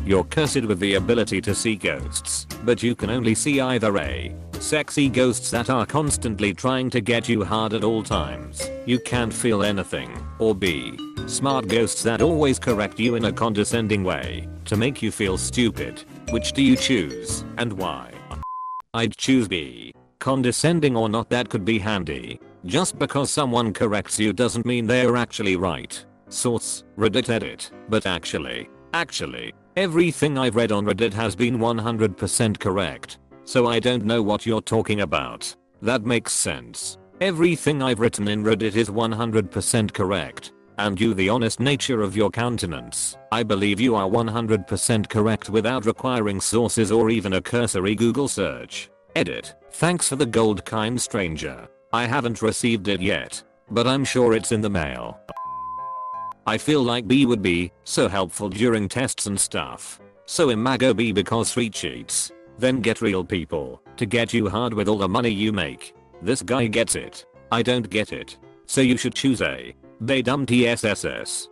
You're cursed with the ability to see ghosts, but you can only see either A. Sexy ghosts that are constantly trying to get you hard at all times. You can't feel anything. Or B. Smart ghosts that always correct you in a condescending way to make you feel stupid. Which do you choose and why? I'd choose B. Condescending or not, that could be handy. Just because someone corrects you doesn't mean they're actually right. Source: Reddit edit. But actually, everything I've read on Reddit has been 100% correct. So I don't know what you're talking about. That makes sense. Everything I've written in Reddit is 100% correct. And you, the honest nature of your countenance, I believe you are 100% correct without requiring sources or even a cursory Google search. Edit. Thanks for the gold, kind stranger. I haven't received it yet, but I'm sure it's in the mail. I feel like B would be so helpful during tests and stuff. So imago B because free cheats. Then get real people to get you hard with all the money you make. This guy gets it. I don't get it. So you should choose A. They dumb TSSS.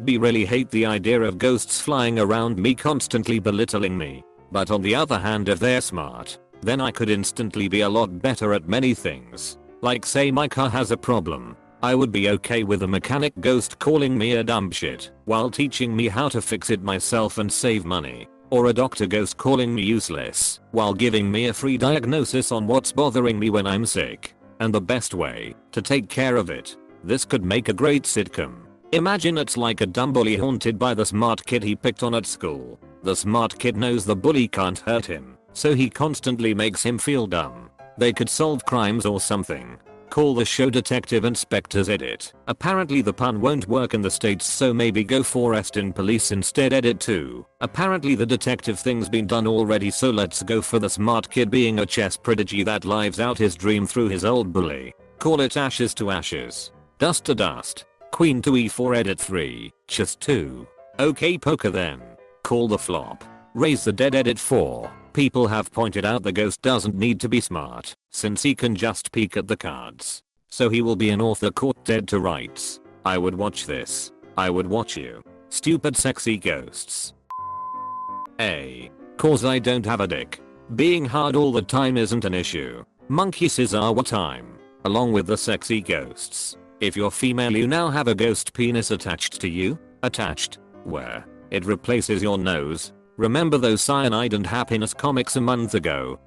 B. Really hate the idea of ghosts flying around me constantly belittling me. But on the other hand, if they're smart, then I could instantly be a lot better at many things. Like say my car has a problem. I would be okay with a mechanic ghost calling me a dumb shit while teaching me how to fix it myself and save money. Or a doctor ghost calling me useless while giving me a free diagnosis on what's bothering me when I'm sick and the best way to take care of it. This could make a great sitcom. Imagine it's like a dumb bully haunted by the smart kid he picked on at school. The smart kid knows the bully can't hurt him, so he constantly makes him feel dumb. They could solve crimes or something. Call the show Detective Inspector's Edit. Apparently the pun won't work in the States, so maybe go Forest in Police instead. Edit 2. Apparently the detective thing's been done already, so let's go for the smart kid being a chess prodigy that lives out his dream through his old bully. Call it Ashes to Ashes. Dust to Dust. Queen to E4. Edit 3. Chess 2. Okay poker then. Call the flop. Raise the Dead. Edit 4. People have pointed out the ghost doesn't need to be smart, since he can just peek at the cards. So he will be an author caught dead to rights. I would watch this. I would watch you. Stupid sexy ghosts. A. Cause I don't have a dick. Being hard all the time isn't an issue. Monkeys is our time. Along with the sexy ghosts. If you're female, you now have a ghost penis attached to you. Attached. Where? It replaces your nose. Remember those Cyanide and Happiness comics a month ago?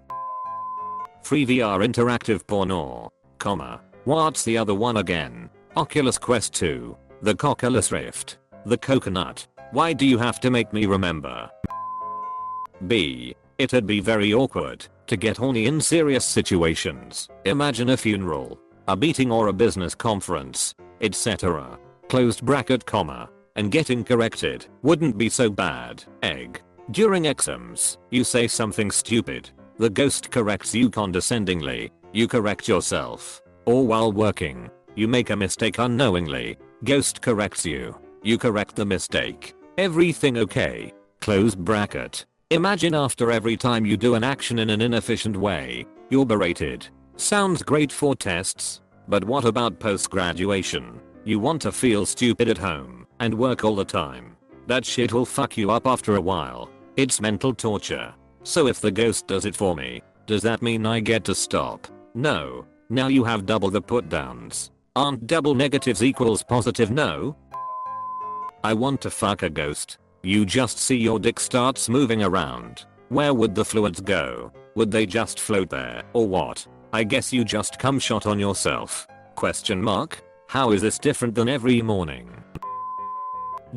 Free VR interactive porno. What's the other one again? Oculus Quest 2. The Oculus Rift. The coconut. Why do you have to make me remember? B. It'd be very awkward to get horny in serious situations. Imagine a funeral, a meeting or a business conference, etc. Closed bracket comma. And getting corrected wouldn't be so bad. Egg. During exams, you say something stupid. The ghost corrects you condescendingly. You correct yourself. Or while working, you make a mistake unknowingly. Ghost corrects you. You correct the mistake. Everything okay? Close bracket. Imagine after every time you do an action in an inefficient way, you're berated. Sounds great for tests. But what about post-graduation? You want to feel stupid at home and work all the time. That shit will fuck you up after a while. It's mental torture. So if the ghost does it for me, does that mean I get to stop? No. Now you have double the put downs. Aren't double negatives equals positive? No. I want to fuck a ghost. You just see your dick starts moving around. Where would the fluids go? Would they just float there or what? I guess you just cum shot on yourself. Question mark? How is this different than every morning?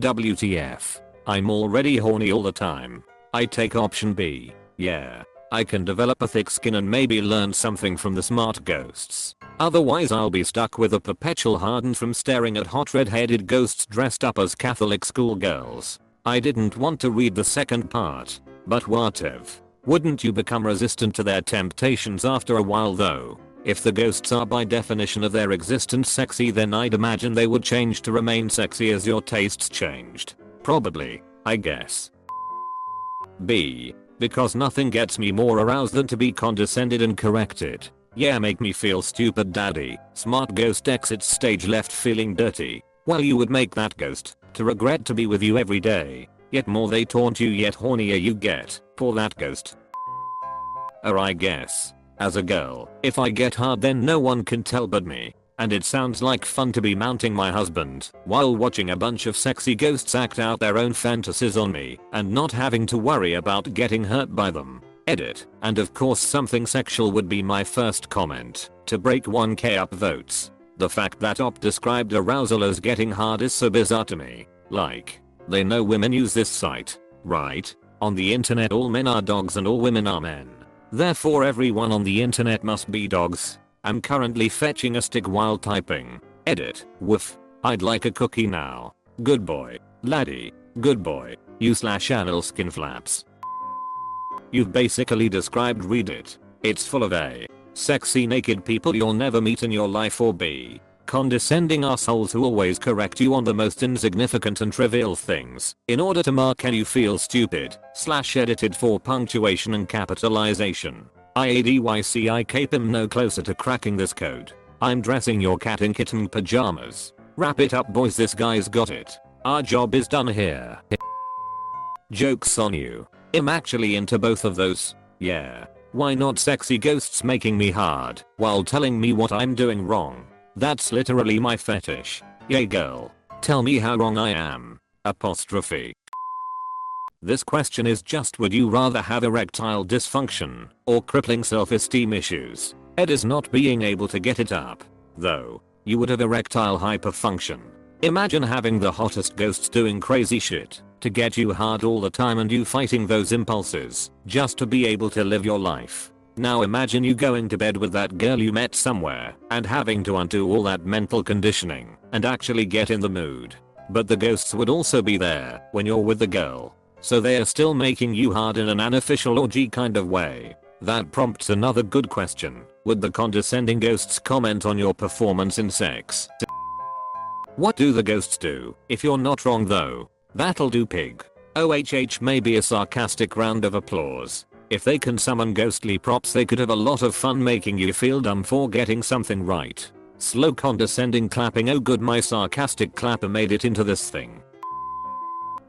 WTF. I'm already horny all the time. I take option B. Yeah. I can develop a thick skin and maybe learn something from the smart ghosts. Otherwise I'll be stuck with a perpetual harden from staring at hot red-headed ghosts dressed up as Catholic schoolgirls. I didn't want to read the second part. But what if? Wouldn't you become resistant to their temptations after a while though? If the ghosts are by definition of their existence sexy, then I'd imagine they would change to remain sexy as your tastes changed. Probably, I guess. B. Because nothing gets me more aroused than to be condescended and corrected. Yeah, make me feel stupid daddy. Smart ghost exits stage left feeling dirty. Well, you would make that ghost to regret to be with you every day. Yet more they taunt you, yet hornier you get for that ghost. Or I guess, as a girl, if I get hard then no one can tell but me. And it sounds like fun to be mounting my husband while watching a bunch of sexy ghosts act out their own fantasies on me and not having to worry about getting hurt by them. Edit. And of course something sexual would be my first comment to break 1k up votes. The fact that Op described arousal as getting hard is so bizarre to me. Like, they know women use this site, right? On the internet all men are dogs and all women are men. Therefore everyone on the internet must be dogs. I'm currently fetching a stick while typing. Edit. Woof. I'd like a cookie now. Good boy. Laddie. Good boy. You/anal skin flaps. You've basically described Reddit. It's full of A. Sexy naked people you'll never meet in your life, or B. Condescending assholes who always correct you on the most insignificant and trivial things in order to mark and you feel stupid. /edited for punctuation and capitalization. IADYC came no closer to cracking this code. I'm dressing your cat in kitten pajamas. Wrap it up boys, this guy's got it. Our job is done here. Joke's on you. I'm actually into both of those. Yeah. Why not sexy ghosts making me hard while telling me what I'm doing wrong? That's literally my fetish. Yay girl. Tell me how wrong I am. Apostrophe. This question is just, would you rather have erectile dysfunction or crippling self-esteem issues? Ed is not being able to get it up. Though, you would have erectile hyperfunction. Imagine having the hottest ghosts doing crazy shit to get you hard all the time and you fighting those impulses just to be able to live your life. Now imagine you going to bed with that girl you met somewhere and having to undo all that mental conditioning and actually get in the mood. But the ghosts would also be there when you're with the girl. So they are still making you hard in an unofficial orgy kind of way. That prompts another good question. Would the condescending ghosts comment on your performance in sex? What do the ghosts do? If you're not wrong though, that'll do pig. OHH, maybe a sarcastic round of applause. If they can summon ghostly props they could have a lot of fun making you feel dumb for getting something right. Slow condescending clapping, oh good, my sarcastic clapper made it into this thing.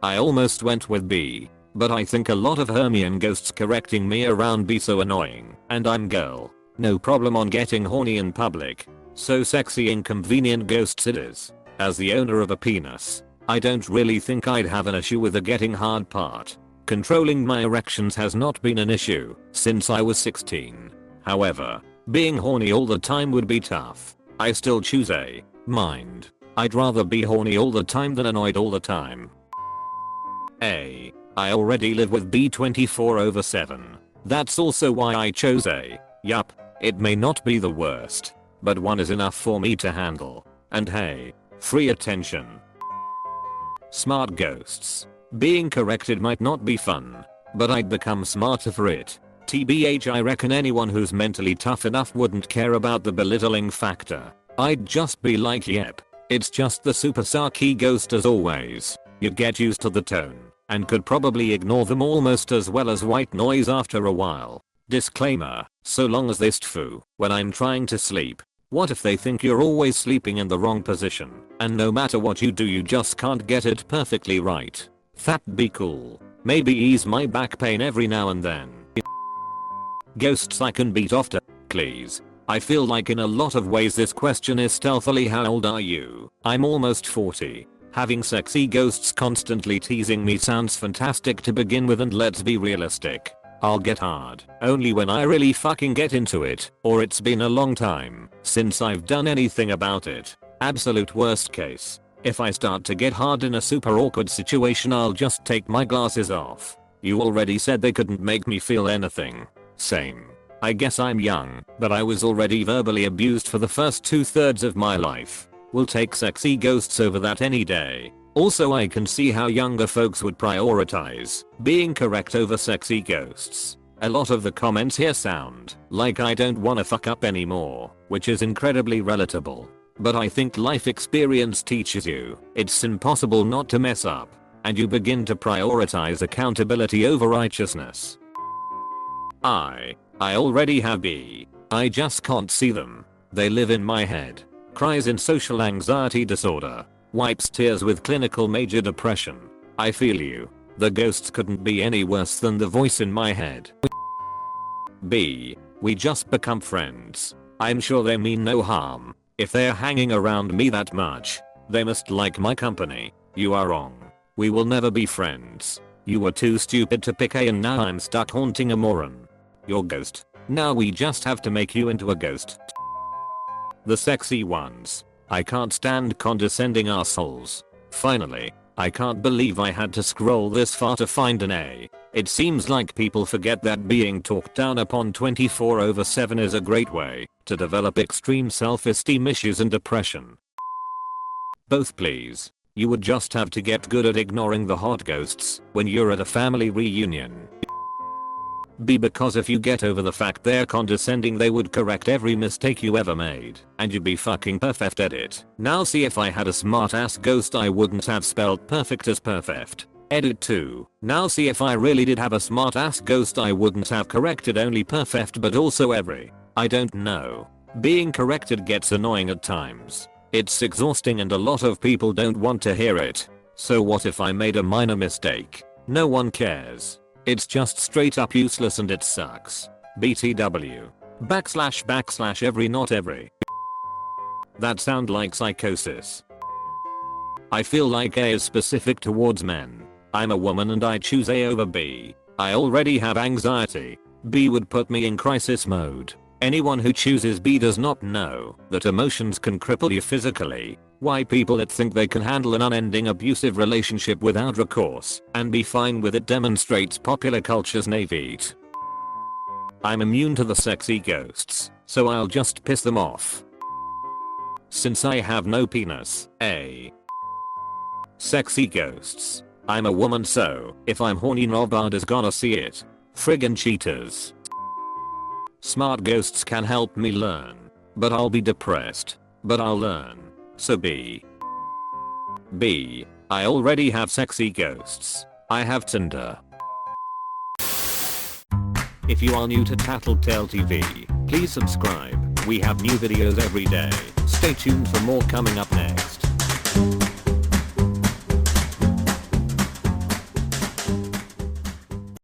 I almost went with B, but I think a lot of Hermione ghosts correcting me around be so annoying, and I'm girl. No problem on getting horny in public. So sexy inconvenient ghosts it is. As the owner of a penis, I don't really think I'd have an issue with the getting hard part. Controlling my erections has not been an issue since I was 16. However, being horny all the time would be tough. I still choose A. Mind. I'd rather be horny all the time than annoyed all the time. A. I already live with B 24/7. That's also why I chose A. Yup, it may not be the worst, but one is enough for me to handle. And hey, free attention. Smart ghosts. Being corrected might not be fun, but I'd become smarter for it. TBH, I reckon anyone who's mentally tough enough wouldn't care about the belittling factor. I'd just be like, yep, it's just the super sarky ghost as always. You'd get used to the tone and could probably ignore them almost as well as white noise after a while. Disclaimer, so long as this tfu, when I'm trying to sleep. What if they think you're always sleeping in the wrong position and no matter what you do you just can't get it perfectly right? That'd be cool. Maybe ease my back pain every now and then. Ghosts I can beat off to, please. I feel like in a lot of ways this question is stealthily how old are you? I'm almost 40. Having sexy ghosts constantly teasing me sounds fantastic to begin with, and let's be realistic. I'll get hard only when I really fucking get into it, or it's been a long time since I've done anything about it. Absolute worst case, if I start to get hard in a super awkward situation I'll just take my glasses off. You already said they couldn't make me feel anything. Same. I guess I'm young, but I was already verbally abused for the first 2/3 of my life. We'll take sexy ghosts over that any day. Also I can see how younger folks would prioritize being correct over sexy ghosts. A lot of the comments here sound like I don't wanna fuck up anymore, which is incredibly relatable. But I think life experience teaches you it's impossible not to mess up, and you begin to prioritize accountability over righteousness. I already have B. I just can't see them. They live in my head. Cries in social anxiety disorder. Wipes tears with clinical major depression. I feel you. The ghosts couldn't be any worse than the voice in my head. B. We just become friends. I'm sure they mean no harm. If they're hanging around me that much, they must like my company. You are wrong. We will never be friends. You were too stupid to pick A and now I'm stuck haunting a moron. You're ghost. Now we just have to make you into a ghost. The sexy ones. I can't stand condescending assholes. Finally, I can't believe I had to scroll this far to find an A. It seems like people forget that being talked down upon 24/7 is a great way to develop extreme self-esteem issues and depression. Both please. You would just have to get good at ignoring the hot ghosts when you're at a family reunion. B. Because if you get over the fact they're condescending they would correct every mistake you ever made and you'd be fucking perfect at it. Now see if I had a smart ass ghost I wouldn't have spelled perfect as perfect. Edit 2. Now see if I really did have a smart ass ghost I wouldn't have corrected only perfect but also every. I don't know. Being corrected gets annoying at times. It's exhausting and a lot of people don't want to hear it. So what if I made a minor mistake? No one cares. It's just straight up useless and it sucks. BTW. / every not every. That sound like psychosis. I feel like A is specific towards men. I'm a woman and I choose A over B. I already have anxiety. B would put me in crisis mode. Anyone who chooses B does not know that emotions can cripple you physically. Why people that think they can handle an unending abusive relationship without recourse and be fine with it demonstrates popular culture's naivete. I'm immune to the sexy ghosts, so I'll just piss them off. Since I have no penis. A. Sexy ghosts. I'm a woman so if I'm horny nobody's gonna see it. Friggin' cheaters. Smart ghosts can help me learn. But I'll be depressed. But I'll learn. So B. B. I already have sexy ghosts. I have Tinder. If you are new to TattleTale TV, please subscribe. We have new videos every day. Stay tuned for more coming up next.